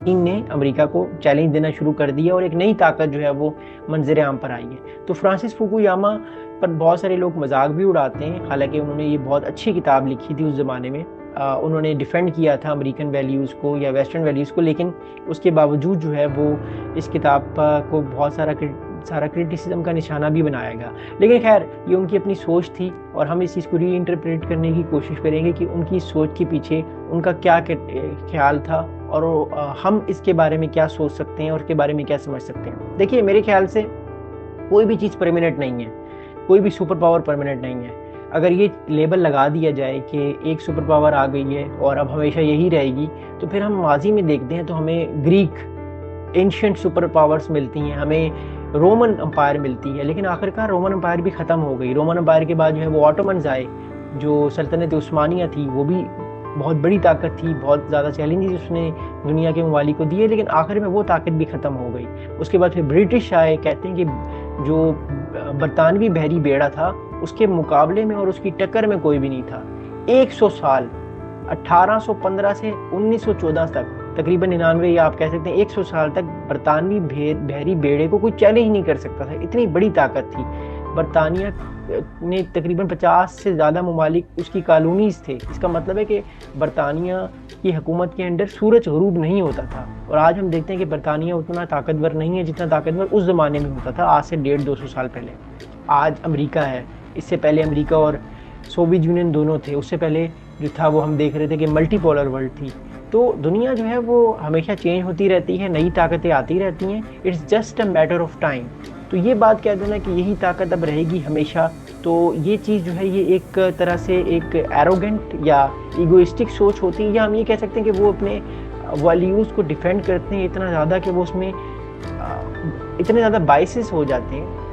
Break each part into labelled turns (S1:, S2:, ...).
S1: चीन ने अमेरिका को चैलेंज देना शुरू कर दिया और एक नई ताकत जो है वो मंजर आम पर आई है। तो फ्रांसिस फुकुयामा पर बहुत सारे लोग मजाक भी उड़ाते हैं, हालांकि उन्होंने ये बहुत अच्छी किताब लिखी थी उस ज़माने में। उन्होंने डिफेंड किया था अमेरिकन वैल्यूज़ को या वेस्टर्न वैल्यूज़ को, लेकिन उसके बावजूद जो है वो इस किताब को बहुत सारा क्रिटिसिज्म का निशाना भी बनाया गया। लेकिन खैर ये उनकी अपनी सोच थी और हम इस चीज़ को री इंटरप्रेट करने की कोशिश करेंगे कि उनकी सोच के पीछे उनका क्या ख्याल था और हम इसके बारे में क्या सोच सकते हैं और उसके बारे में क्या समझ सकते हैं। देखिए, मेरे ख्याल से कोई भी चीज़ परमानेंट नहीं है, कोई भी सुपर पावर परमानेंट नहीं है। अगर ये लेबल लगा दिया जाए कि एक सुपर पावर आ गई है और अब हमेशा यही रहेगी, तो फिर हम माजी में देखते हैं तो हमें ग्रीक एंशिएंट सुपर पावर्स मिलती हैं, हमें रोमन अम्पायर मिलती है, लेकिन आखिरकार रोमन अम्पायर भी ख़त्म हो गई। रोमन अम्पायर के बाद जो है वो ऑटोमन्स आए, जो सल्तनत उस्मानिया थी वो भी बहुत बड़ी ताकत थी, बहुत ज़्यादा चैलेंजेस उसने दुनिया के ममालिक को दिए, लेकिन आखिर में वो ताकत भी ख़त्म हो गई। उसके बाद फिर ब्रिटिश आए। कहते हैं कि जो बरतानवी बहरी बेड़ा था उसके मुकाबले में और उसकी टक्कर में कोई भी नहीं था। 100 साल 1815 से 1914 तक, तकरीबन 99 या आप कह सकते हैं 100 साल तक बरतानवी बहरी बेड़े को कोई चैलेंज नहीं कर सकता था। इतनी बड़ी ताकत थी। बरतानिया ने तकरीबन 50 से ज़्यादा ममालिक उसकी कॉलोनीज़ थे। इसका मतलब है कि बरतानिया की हुकूमत के अंडर सूरज गरूब नहीं होता था। और आज हम देखते हैं कि बरतानिया उतना ताकतवर नहीं है जितना ताकतवर उस ज़माने में होता था, आज से 150-200 साल पहले। आज अमेरिका है, इससे पहले अमेरिका और सोवियत यूनियन दोनों थे। उससे पहले जो था वो हम देख रहे थे कि मल्टीपोलर वर्ल्ड थी। तो दुनिया जो है वो हमेशा चेंज होती रहती है, नई ताकतें आती रहती हैं। It's just a matter of time. तो ये बात कह देना कि यही ताकत अब रहेगी हमेशा, तो ये चीज़ जो है ये एक तरह से एक एरोगेंट या ईगोइस्टिक सोच होती है, या हम ये कह सकते हैं कि वो अपने वैल्यूज़ को डिफेंड करते हैं इतना ज़्यादा कि वो उसमें इतने ज़्यादा बाइसेस हो जाते हैं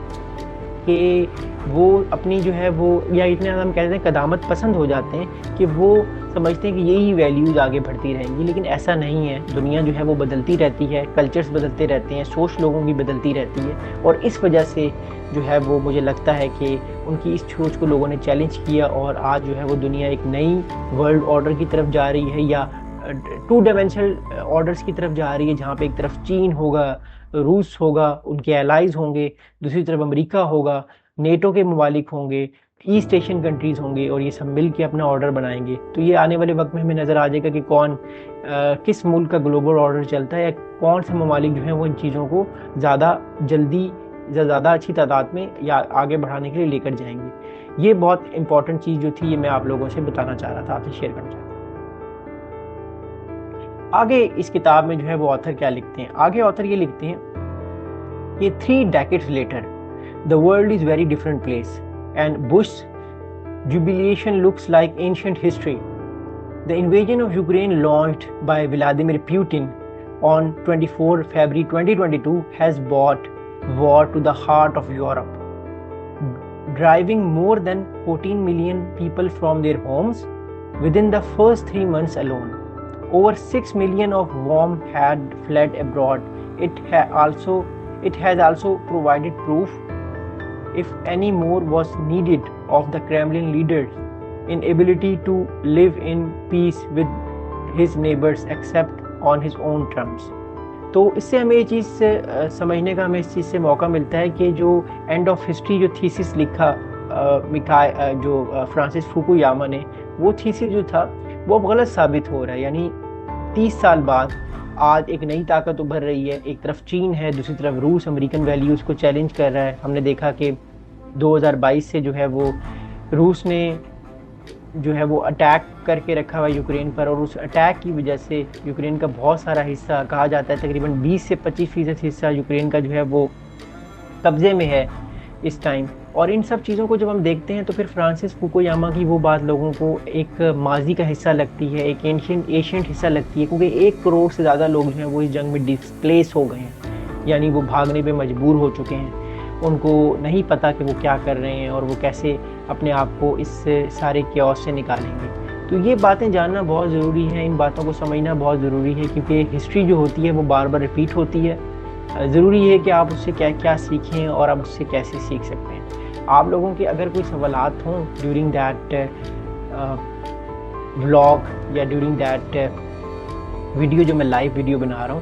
S1: कि वो अपनी जो है वो, या इतने ज़्यादा हम कहते हैं कदामत पसंद हो जाते हैं कि वो समझते हैं कि यही वैल्यूज़ आगे बढ़ती रहेंगी। लेकिन ऐसा नहीं है। दुनिया जो है वो बदलती रहती है, कल्चर्स बदलते रहते हैं, सोच लोगों की बदलती रहती है, और इस वजह से जो है वो मुझे लगता है कि उनकी इस सोच को लोगों ने चैलेंज किया और आज जो है वो दुनिया एक नई वर्ल्ड ऑर्डर की तरफ जा रही है, या 2 डायमेंशनल ऑर्डर्स की तरफ जा रही है, जहाँ पे एक तरफ चीन होगा, रूस होगा, उनके एलाइज होंगे, दूसरी तरफ अमेरिका होगा, नेटो के ममालिक होंगे, ईस्ट एशियन कंट्रीज़ होंगे, और ये सब मिल के अपना ऑर्डर बनाएंगे। तो ये आने वाले वक्त में हमें नज़र आ जाएगा कि कौन किस मुल्क का ग्लोबल ऑर्डर चलता है, या कौन से ममालिक जो हैं वो इन चीज़ों को ज़्यादा जल्दी या ज़्यादा अच्छी तादाद में या आगे बढ़ाने के लिए लेकर जाएंगे। ये बहुत इंपॉर्टेंट चीज़ जो थी, ये मैं आप लोगों से बताना चाह रहा था, आपसे शेयर करना चाहता था। आगे इस किताब में जो है वो ऑथर क्या लिखते हैं, आगे ऑथर ये लिखते हैं कि 3 decades later the world is very different place and Bush's jubilation looks like ancient history. The invasion of Ukraine launched by Vladimir Putin on 24 February 2022 has brought war to the heart of Europe, driving more than 14 million people from their homes within the first 3 months alone. Over 6 million of whom had fled abroad. It has also provided proof, if any more was needed, of the Kremlin leader's inability to live in peace with his neighbors except on his own terms. तो इससे हमें ये चीज़ समझने का हमें इस चीज़ से मौका मिलता है कि जो एंड ऑफ हिस्ट्री जो थीसिस लिखा फ्रांसिस फुकुयामा ने, वो थीसिस जो था वो अब गलत साबित हो रहा है। यानी 30 साल बाद आज एक नई ताकत उभर रही है। एक तरफ चीन है, दूसरी तरफ रूस अमेरिकन वैल्यूज़ को चैलेंज कर रहा है। हमने देखा कि 2022 से जो है वो रूस ने जो है वो अटैक करके रखा हुआ यूक्रेन पर, और उस अटैक की वजह से यूक्रेन का बहुत सारा हिस्सा, कहा जाता है तकरीबन 20 से 25% हिस्सा यूक्रेन का जो है वो कब्ज़े में है इस टाइम। और इन सब चीज़ों को जब हम देखते हैं तो फिर फ्रांसिस फुकुयामा की वो बात लोगों को एक माजी का हिस्सा लगती है, एक एशियंट हिस्सा लगती है, क्योंकि 1 करोड़ से ज़्यादा लोग जो हैं वो इस जंग में डिस्प्लेस हो गए हैं, यानी वो भागने पे मजबूर हो चुके हैं। उनको नहीं पता कि वो क्या कर रहे हैं और वो कैसे अपने आप को इस सारे क्योस से निकालेंगे। तो ये बातें जानना बहुत ज़रूरी है, इन बातों को समझना बहुत ज़रूरी है, क्योंकि हिस्ट्री जो होती है वो बार बार रिपीट होती है। ज़रूरी है कि आप उससे क्या क्या सीखें और आप उससे कैसे सीख सकते हैं। आप लोगों के अगर कोई सवालात हों ड्यूरिंग दैट व्लॉग या ड्यूरिंग दैट वीडियो जो मैं लाइव वीडियो बना रहा हूँ,